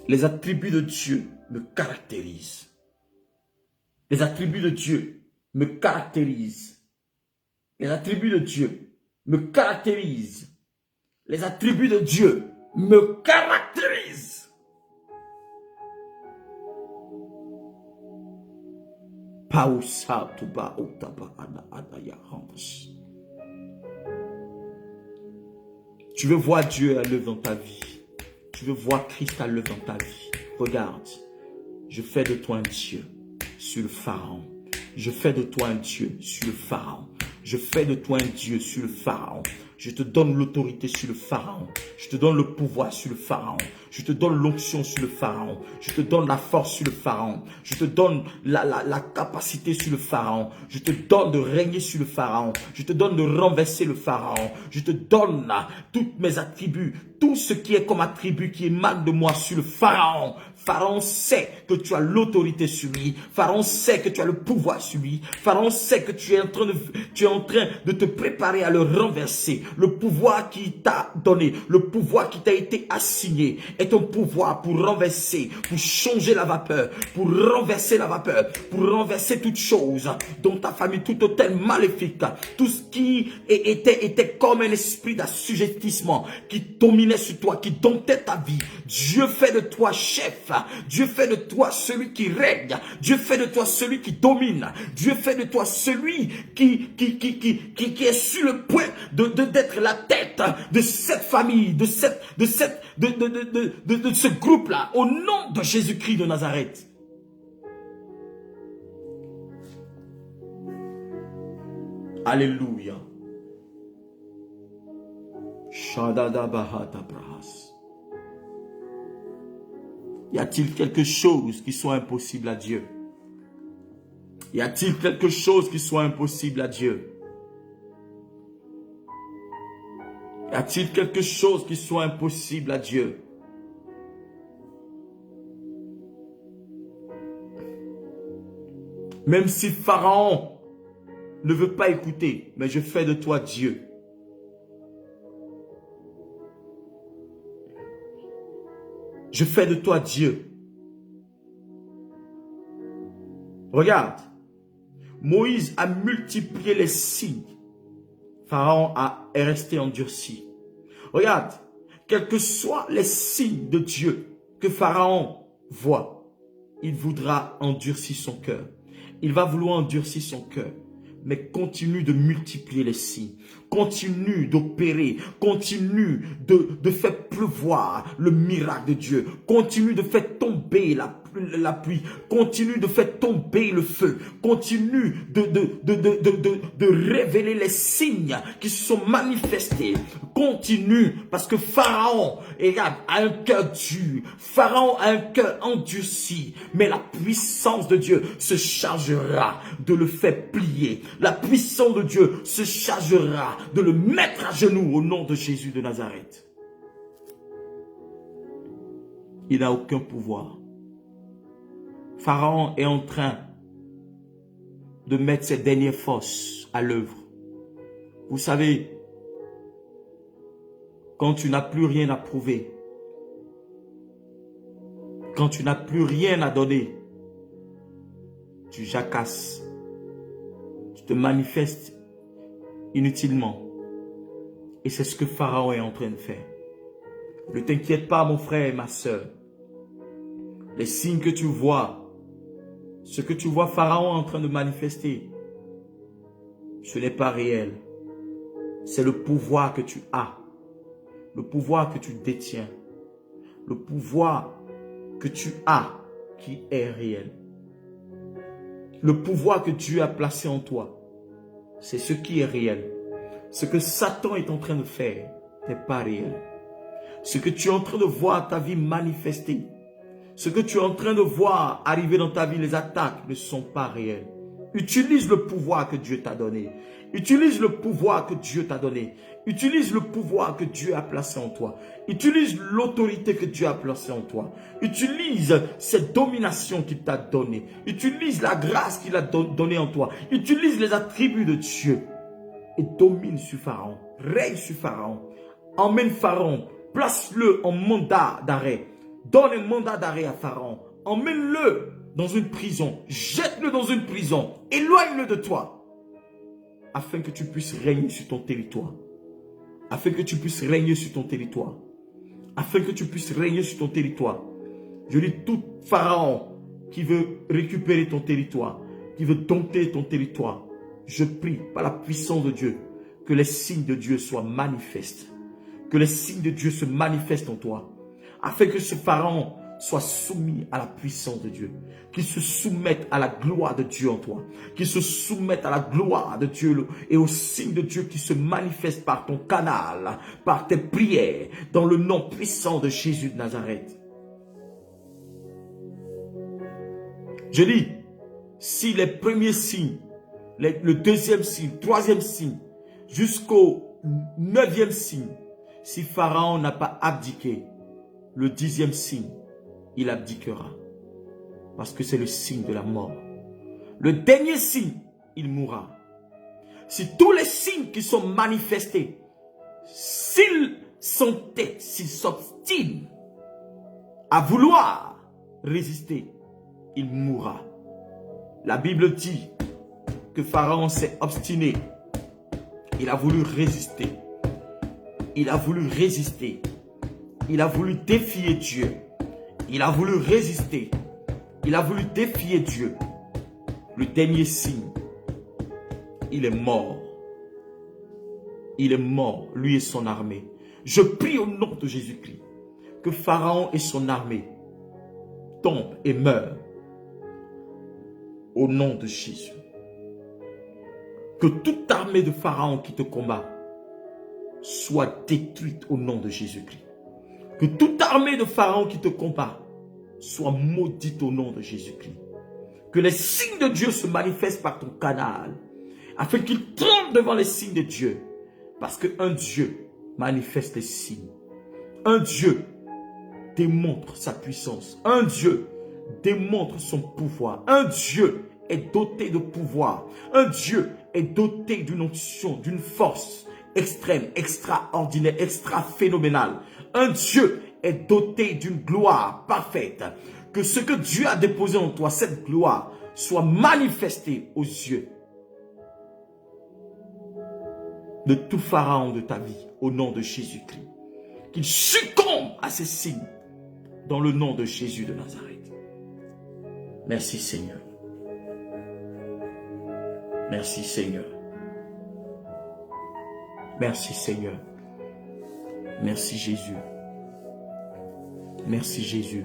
Les attributs de Dieu me caractérisent. Les attributs de Dieu me caractérisent. Les attributs de Dieu me caractérisent. Les attributs de Dieu me caractérisent. Tu veux voir Dieu à l'œuvre dans ta vie. Tu veux voir Christ à l'œuvre dans ta vie. Regarde, je fais de toi un Dieu sur le Pharaon. Je fais de toi un Dieu sur le Pharaon. Je fais de toi un Dieu sur le Pharaon. Je te donne l'autorité sur le Pharaon. Je te donne le pouvoir sur le Pharaon. Je te donne l'onction sur le Pharaon. Je te donne la force sur le Pharaon. Je te donne la capacité sur le Pharaon. Je te donne de régner sur le Pharaon. Je te donne de renverser le Pharaon. Je te donne tous mes attributs. Tout ce qui est comme attribut qui émane de moi sur le Pharaon. Pharaon sait que tu as l'autorité sur lui. Pharaon sait que tu as le pouvoir sur lui. Pharaon sait que tu es en train de te préparer à le renverser. Le pouvoir qui t'a donné, le pouvoir qui t'a été assigné est un pouvoir pour renverser, pour changer la vapeur, pour renverser la vapeur, pour renverser toute chose dans ta famille, tout hôtel maléfique, tout ce qui était comme un esprit d'assujettissement qui dominait sur toi, qui domptait ta vie. Dieu fait de toi chef. Dieu fait de toi celui qui règne. Dieu fait de toi celui qui domine. Dieu fait de toi celui qui est sur le point d'être la tête de cette famille, de ce groupe-là, au nom de Jésus-Christ de Nazareth. Alléluia. Shadada Bahata Brahas. Y a-t-il quelque chose qui soit impossible à Dieu? Y a-t-il quelque chose qui soit impossible à Dieu? Y a-t-il quelque chose qui soit impossible à Dieu? Même si Pharaon ne veut pas écouter, mais je fais de toi Dieu. Je fais de toi Dieu. Regarde, Moïse a multiplié les signes. Pharaon est resté endurci. Regarde, quels que soient les signes de Dieu que Pharaon voit, il voudra endurcir son cœur. Il va vouloir endurcir son cœur. Mais continue de multiplier les signes. Continue d'opérer. Continue de faire pleuvoir le miracle de Dieu. Continue de faire tomber la pluie. Continue de faire tomber le feu. Continue de révéler les signes qui se sont manifestés. Continue, parce que Pharaon, regarde, a un cœur dur. Pharaon a un cœur endurci. Mais la puissance de Dieu se chargera de le faire plier. La puissance de Dieu se chargera de le mettre à genoux au nom de Jésus de Nazareth. Il n'a aucun pouvoir. Pharaon est en train de mettre ses dernières forces à l'œuvre. Vous savez, Quand tu n'as plus rien à prouver, quand tu n'as plus rien à donner, tu jacasses, tu te manifestes inutilement. Et c'est ce que Pharaon est en train de faire. Ne t'inquiète pas, mon frère et ma soeur. Les signes que tu vois, ce que tu vois Pharaon en train de manifester, ce n'est pas réel. C'est le pouvoir que tu as, le pouvoir que tu détiens, le pouvoir que tu as qui est réel. Le pouvoir que Dieu a placé en toi, c'est ce qui est réel. Ce que Satan est en train de faire n'est pas réel. Ce que tu es en train de voir ta vie manifester, ce que tu es en train de voir arriver dans ta vie, les attaques ne sont pas réelles. Utilise le pouvoir que Dieu t'a donné. Utilise le pouvoir que Dieu t'a donné. Utilise le pouvoir que Dieu a placé en toi. Utilise l'autorité que Dieu a placée en toi. Utilise cette domination qu'il t'a donnée. Utilise la grâce qu'il a donnée en toi. Utilise les attributs de Dieu. Et domine sur Pharaon. Règne sur Pharaon. Emmène Pharaon. Place-le en mandat d'arrêt. Donne un mandat d'arrêt à Pharaon. Emmène-le dans une prison. Jette-le dans une prison. Éloigne-le de toi. Afin que tu puisses régner sur ton territoire. Afin que tu puisses régner sur ton territoire. Afin que tu puisses régner sur ton territoire. Je dis tout Pharaon qui veut récupérer ton territoire, qui veut dompter ton territoire. Je prie par la puissance de Dieu que les signes de Dieu soient manifestes. Que les signes de Dieu se manifestent en toi. Afin que ce Pharaon soit soumis à la puissance de Dieu. Qu'il se soumette à la gloire de Dieu en toi. Qu'il se soumette à la gloire de Dieu et aux signes de Dieu qui se manifestent par ton canal, par tes prières, dans le nom puissant de Jésus de Nazareth. Je dis, si les premiers signes, le deuxième signe, troisième signe, jusqu'au 9e signe, si Pharaon n'a pas abdiqué, le 10e signe, il abdiquera. Parce que c'est le signe de la mort. Le dernier signe, il mourra. Si tous les signes qui sont manifestés, s'ils s'obstinent à vouloir résister, il mourra. La Bible dit que Pharaon s'est obstiné. Il a voulu résister. Il a voulu résister. Il a voulu défier Dieu. Il a voulu résister. Il a voulu défier Dieu. Le dernier signe, il est mort. Il est mort, lui et son armée. Je prie au nom de Jésus-Christ que Pharaon et son armée tombent et meurent au nom de Jésus. Que toute armée de Pharaon qui te combat soit détruite au nom de Jésus-Christ. Que toute armée de Pharaon qui te combat soit maudite au nom de Jésus-Christ. Que les signes de Dieu se manifestent par ton canal, afin qu'il tremble devant les signes de Dieu. Parce qu'un Dieu manifeste les signes. Un Dieu démontre sa puissance. Un Dieu démontre son pouvoir. Un Dieu est doté de pouvoir. Un Dieu est doté d'une onction, d'une force extrême, extraordinaire, extra-phénoménale. Un Dieu est doté d'une gloire parfaite. Que ce que Dieu a déposé en toi, cette gloire, soit manifestée aux yeux de tout Pharaon de ta vie, au nom de Jésus-Christ. Qu'il succombe à ces signes, dans le nom de Jésus de Nazareth. Merci Seigneur. Merci Seigneur. Merci Seigneur. Merci Jésus. Merci Jésus.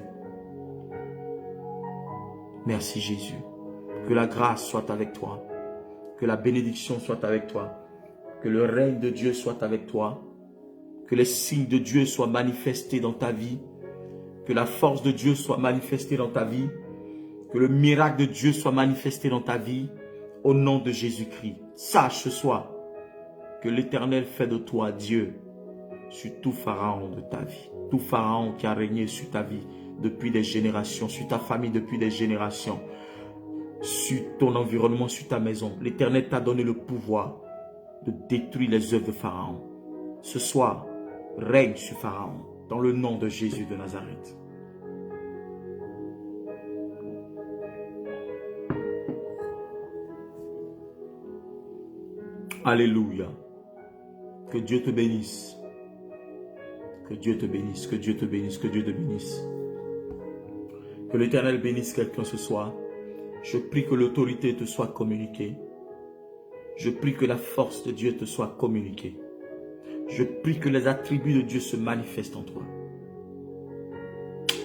Merci Jésus. Que la grâce soit avec toi. Que la bénédiction soit avec toi. Que le règne de Dieu soit avec toi. Que les signes de Dieu soient manifestés dans ta vie. Que la force de Dieu soit manifestée dans ta vie. Que le miracle de Dieu soit manifesté dans ta vie. Au nom de Jésus-Christ. Sache ce soir que l'Éternel fait de toi Dieu sur tout Pharaon de ta vie. Tout Pharaon qui a régné sur ta vie depuis des générations, sur ta famille depuis des générations, sur ton environnement, sur ta maison. L'Éternel t'a donné le pouvoir de détruire les œuvres de Pharaon. Ce soir, règne sur Pharaon, dans le nom de Jésus de Nazareth. Alléluia. Que Dieu te bénisse. Que Dieu te bénisse, que Dieu te bénisse, que Dieu te bénisse. Que l'Éternel bénisse quelqu'un ce soir. Je prie que l'autorité te soit communiquée. Je prie que la force de Dieu te soit communiquée. Je prie que les attributs de Dieu se manifestent en toi.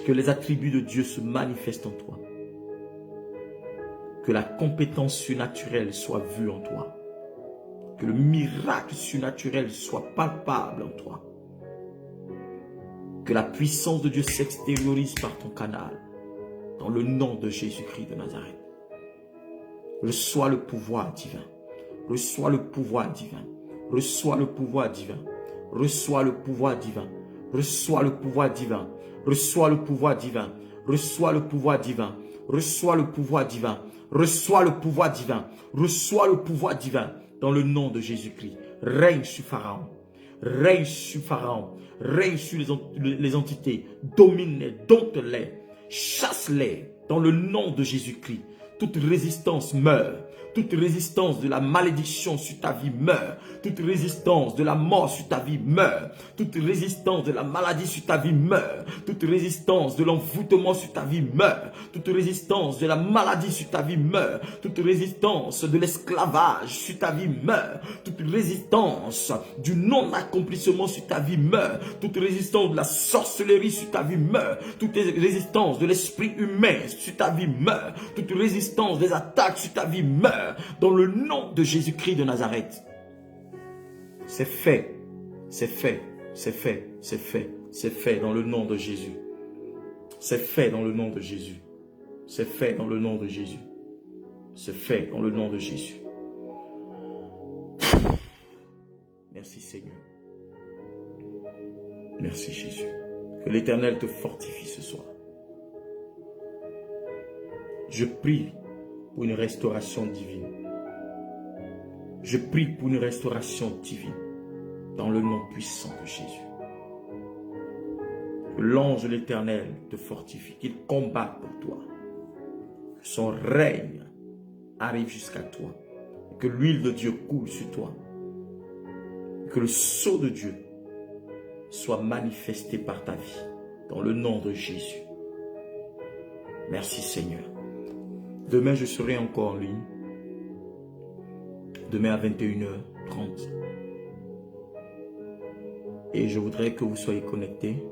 Que les attributs de Dieu se manifestent en toi. Que la compétence surnaturelle soit vue en toi. Que le miracle surnaturel soit palpable en toi. Que la puissance de Dieu s'extériorise par ton canal. Dans le nom de Jésus-Christ de Nazareth. Reçois le pouvoir divin. Reçois le pouvoir divin. Reçois le pouvoir divin. Reçois le pouvoir divin. Reçois le pouvoir divin. Reçois le pouvoir divin. Reçois le pouvoir divin. Reçois le pouvoir divin. Reçois le pouvoir divin. Reçois le pouvoir divin. Dans le nom de Jésus-Christ. Règne sur Pharaon. Règne sur Pharaon. Règne sur les entités. Domine-les. Dompte-les. Chasse-les. Dans le nom de Jésus-Christ. Toute résistance meurt. Toute résistance de la malédiction sur ta vie meurt. Toute résistance de la mort sur ta vie meurt. Toute résistance de la maladie sur ta vie meurt. Toute résistance de l'envoûtement sur ta vie meurt. Toute résistance de la maladie sur ta vie meurt. Toute résistance de l'esclavage sur ta vie meurt. Toute résistance du non-accomplissement sur ta vie meurt. Toute résistance de la sorcellerie sur ta vie meurt. Toute résistance de l'esprit humain sur ta vie meurt. Toute résistance des attaques sur ta vie meurt. Dans le nom de Jésus-Christ de Nazareth. C'est fait, c'est fait, c'est fait, c'est fait, c'est fait dans le nom de Jésus. C'est fait dans le nom de Jésus. C'est fait dans le nom de Jésus. C'est fait dans le nom de Jésus. Merci Seigneur. Merci Jésus. Que l'Éternel te fortifie ce soir. Je prie pour une restauration divine. Je prie pour une restauration divine dans le nom puissant de Jésus. Que l'ange de l'Éternel te fortifie, qu'il combatte pour toi. Que son règne arrive jusqu'à toi. Que l'huile de Dieu coule sur toi. Que le sceau de Dieu soit manifesté par ta vie dans le nom de Jésus. Merci Seigneur. Demain, je serai encore en ligne. Demain à 21h30. Et je voudrais que vous soyez connectés.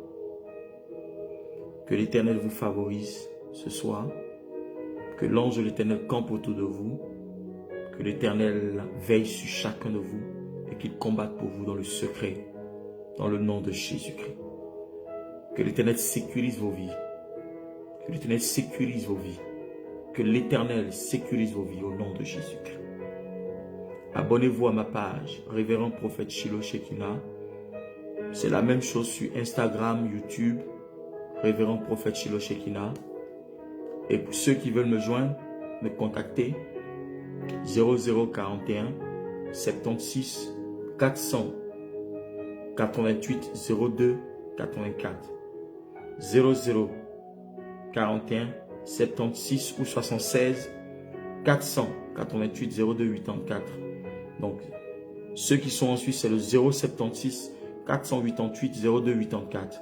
Que l'Éternel vous favorise ce soir. Que l'ange de l'Éternel campe autour de vous. Que l'Éternel veille sur chacun de vous. Et qu'il combatte pour vous dans le secret. Dans le nom de Jésus-Christ. Que l'Éternel sécurise vos vies. Que l'Éternel sécurise vos vies. Que l'Éternel sécurise vos vies au nom de Jésus-Christ. Abonnez-vous à ma page, Révérend Prophète Shiloh Shekinah. C'est la même chose sur Instagram, YouTube, Révérend Prophète Shiloh Shekinah. Et pour ceux qui veulent me joindre, me contacter, 0041 76 400 88 02 84. 0041 76 ou 76 400 88 02 84. Donc, ceux qui sont en Suisse, c'est le 076 488 02 84.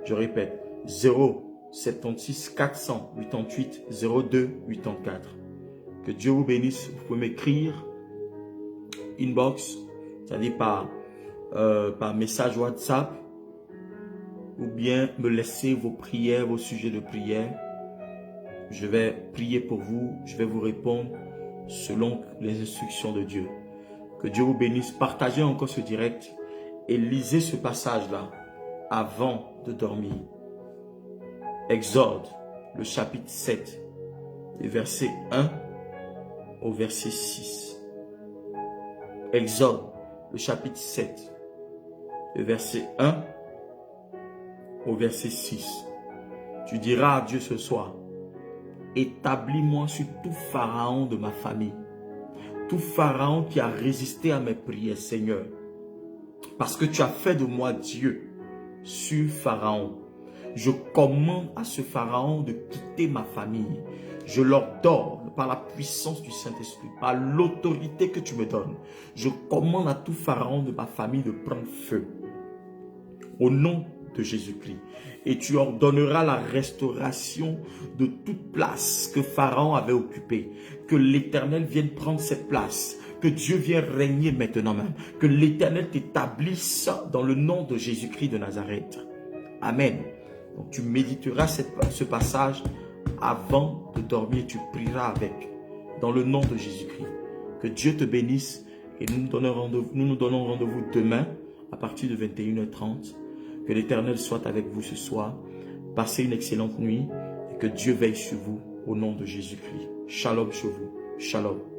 Je répète, 076 488 02 84. Que Dieu vous bénisse. Vous pouvez m'écrire inbox, c'est-à-dire par message WhatsApp, ou bien me laisser vos prières, vos sujets de prière. Je vais prier pour vous, je vais vous répondre selon les instructions de Dieu. Que Dieu vous bénisse. Partagez encore ce direct et lisez ce passage-là avant de dormir. Exode, le chapitre 7, les versets 1 au verset 6. Exode, le chapitre 7, le verset 1 au verset 6. Tu diras à Dieu ce soir: établis-moi sur tout pharaon de ma famille, tout pharaon qui a résisté à mes prières, Seigneur. Parce que tu as fait de moi Dieu sur Pharaon. Je commande à ce Pharaon de quitter ma famille. Je l'ordonne par la puissance du Saint-Esprit, par l'autorité que tu me donnes. Je commande à tout Pharaon de ma famille de prendre feu. Au nom de Jésus-Christ. Et tu ordonneras la restauration de toute place que Pharaon avait occupée. Que l'Éternel vienne prendre cette place. Que Dieu vienne régner maintenant même. Que l'Éternel t'établisse dans le nom de Jésus-Christ de Nazareth. Amen. Donc tu méditeras ce passage avant de dormir. Tu prieras avec. Dans le nom de Jésus-Christ. Que Dieu te bénisse. Et nous nous donnons rendez-vous demain à partir de 21h30. Que l'Éternel soit avec vous ce soir. Passez une excellente nuit et que Dieu veille sur vous au nom de Jésus-Christ. Shalom sur vous. Shalom.